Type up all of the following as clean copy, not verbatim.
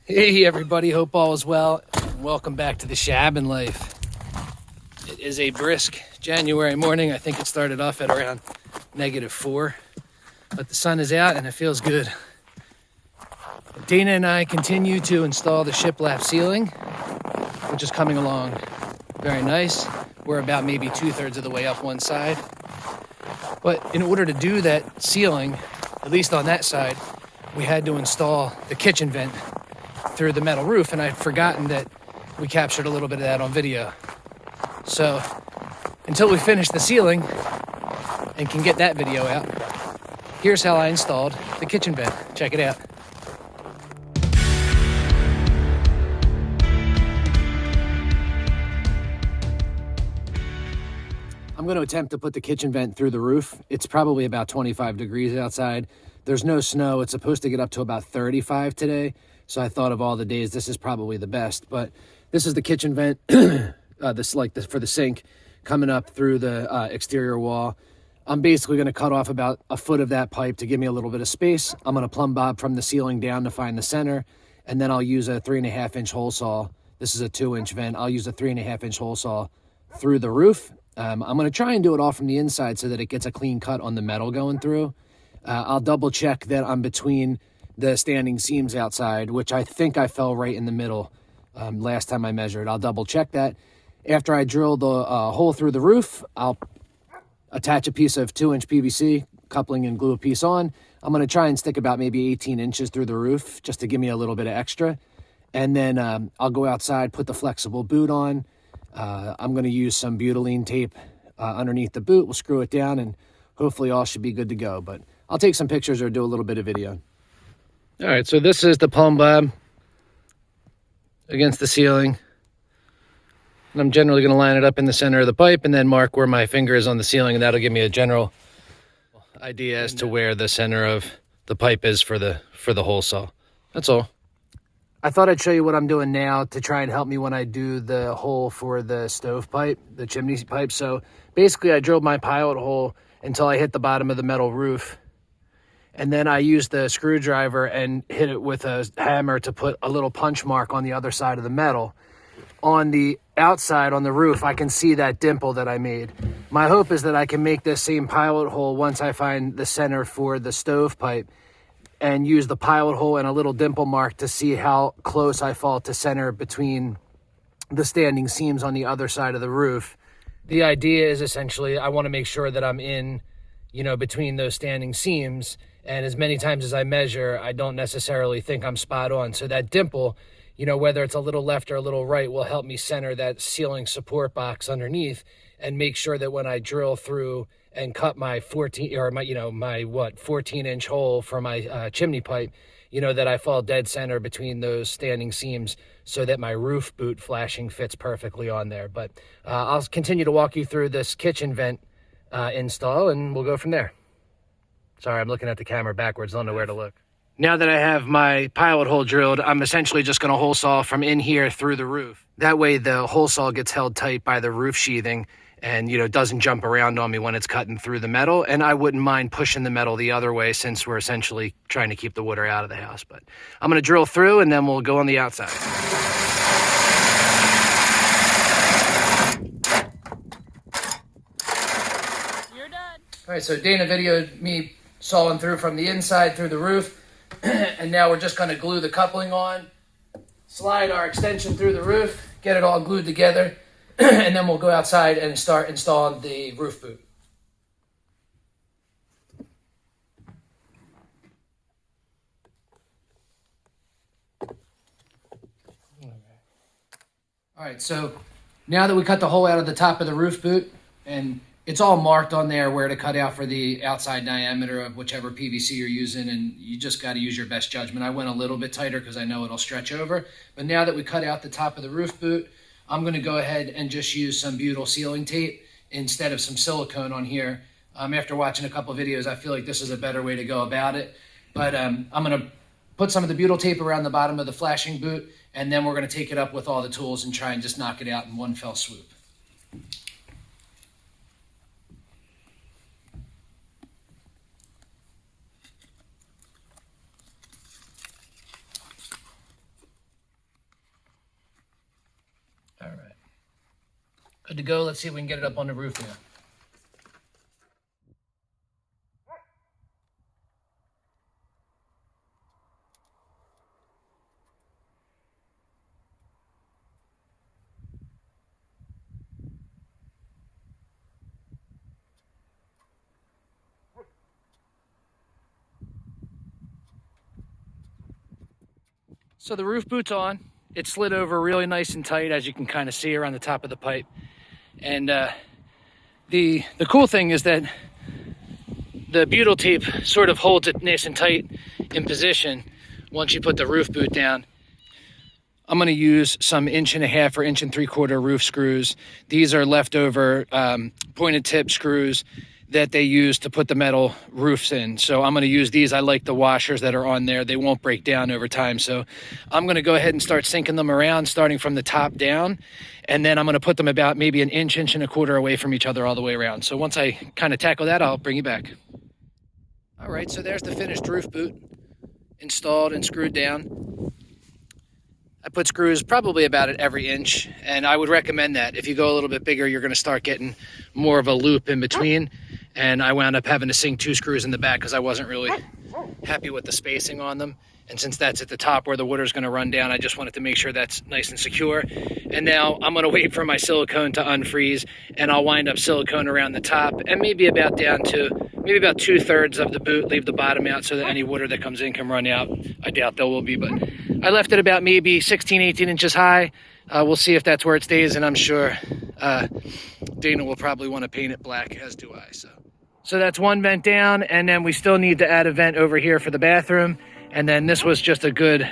Hey everybody, hope all is well. Welcome back to the ShabinLife. It is a brisk January morning. I think it started off at around -4, but the sun is out and it feels good. Dayna and I continue to install the shiplap ceiling, which is coming along very nice. We're about maybe 2/3 of the way up one side. But in order to do that ceiling, at least on that side, we had to install the kitchen vent through the metal roof, and I'd forgotten that we captured a little bit of that on video. So until we finish the ceiling and can get that video out, here's how I installed the kitchen vent. Check it out. I'm going to attempt to put the kitchen vent through the roof. It's probably about 25 degrees outside. There's no snow. It's supposed to get up to about 35 today. So I thought of all the days, this is probably the best. But this is the kitchen vent, for the sink, coming up through the exterior wall. I'm basically going to cut off about a foot of that pipe to give me a little bit of space. I'm going to plumb bob from the ceiling down to find the center. And then I'll use a 3.5-inch hole saw. This is a 2-inch vent. I'll use a 3.5-inch hole saw through the roof. I'm going to try and do it all from the inside so that it gets a clean cut on the metal going through. I'll double check that I'm between the standing seams outside, which I think I fell right in the middle last time I measured. I'll double check that. After I drill the hole through the roof, I'll attach a piece of 2-inch PVC, coupling and glue a piece on. I'm going to try and stick about maybe 18 inches through the roof just to give me a little bit of extra. And then I'll go outside, put the flexible boot on. I'm going to use some butylene tape underneath the boot. We'll screw it down and hopefully all should be good to go. But I'll take some pictures or do a little bit of video. All right, so this is the plumb bob against the ceiling. And I'm generally going to line it up in the center of the pipe and then mark where my finger is on the ceiling, and that'll give me a general idea as to where the center of the pipe is for the hole saw. That's all. I thought I'd show you what I'm doing now to try and help me when I do the hole for the stove pipe, the chimney pipe. So basically I drilled my pilot hole until I hit the bottom of the metal roof. And then I used the screwdriver and hit it with a hammer to put a little punch mark on the other side of the metal. On the outside, on the roof, I can see that dimple that I made. My hope is that I can make this same pilot hole once I find the center for the stove pipe and use the pilot hole and a little dimple mark to see how close I fall to center between the standing seams on the other side of the roof. The idea is essentially I want to make sure that I'm in, between those standing seams. And as many times as I measure, I don't necessarily think I'm spot on. So that dimple, whether it's a little left or a little right, will help me center that ceiling support box underneath and make sure that when I drill through and cut my 14-inch hole for my chimney pipe, that I fall dead center between those standing seams so that my roof boot flashing fits perfectly on there. But I'll continue to walk you through this kitchen vent install and we'll go from there. Sorry, I'm looking at the camera backwards. I don't know where to look. Now that I have my pilot hole drilled, I'm essentially just going to hole saw from in here through the roof. That way the hole saw gets held tight by the roof sheathing and, doesn't jump around on me when it's cutting through the metal. And I wouldn't mind pushing the metal the other way since we're essentially trying to keep the water out of the house. But I'm going to drill through and then we'll go on the outside. You're done. All right, so Dayna videoed me sawing through from the inside through the roof. And now we're just going to glue the coupling on, slide our extension through the roof, get it all glued together, and then we'll go outside and start installing the roof boot. All right, so now that we cut the hole out of the top of the roof boot, and it's all marked on there where to cut out for the outside diameter of whichever PVC you're using, and you just got to use your best judgment. I went a little bit tighter because I know it'll stretch over. But now that we cut out the top of the roof boot, I'm going to go ahead and just use some butyl sealing tape instead of some silicone on here. After watching a couple of videos, I feel like this is a better way to go about it. But I'm going to put some of the butyl tape around the bottom of the flashing boot, and then we're going to take it up with all the tools and try and just knock it out in one fell swoop. Good to go. Let's see if we can get it up on the roof now. So the roof boot's on. It slid over really nice and tight, as you can kind of see around the top of the pipe. And the cool thing is that the butyl tape sort of holds it nice and tight in position once you put the roof boot down. I'm going to use some 1.5 or 1.75 roof screws. These are leftover pointed tip screws that they use to put the metal roofs in. So I'm going to use these. I like the washers that are on there. They won't break down over time. So I'm going to go ahead and start sinking them around, starting from the top down. And then I'm going to put them about maybe 1 inch, 1.25 inches away from each other all the way around. So once I kind of tackle that, I'll bring you back. All right, so there's the finished roof boot installed and screwed down. I put screws probably about at every inch, and I would recommend that. If you go a little bit bigger, you're going to start getting more of a loop in between. And I wound up having to sink 2 screws in the back because I wasn't really happy with the spacing on them. And since that's at the top where the water is going to run down, I just wanted to make sure that's nice and secure. And now I'm going to wait for my silicone to unfreeze, and I'll wind up silicone around the top and maybe about down to maybe about 2/3 of the boot, leave the bottom out so that any water that comes in can run out. I doubt there will be, but I left it about maybe 16, 18 inches high. We'll see if that's where it stays, and I'm sure Dayna will probably want to paint it black, as do I. So that's one vent down, and then we still need to add a vent over here for the bathroom. And then this was just a good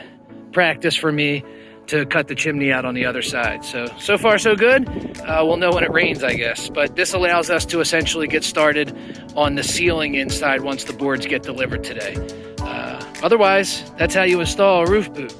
practice for me to cut the chimney out on the other side. So far so good. We'll know when it rains, I guess. But this allows us to essentially get started on the ceiling inside once the boards get delivered today. Otherwise, that's how you install a roof boot.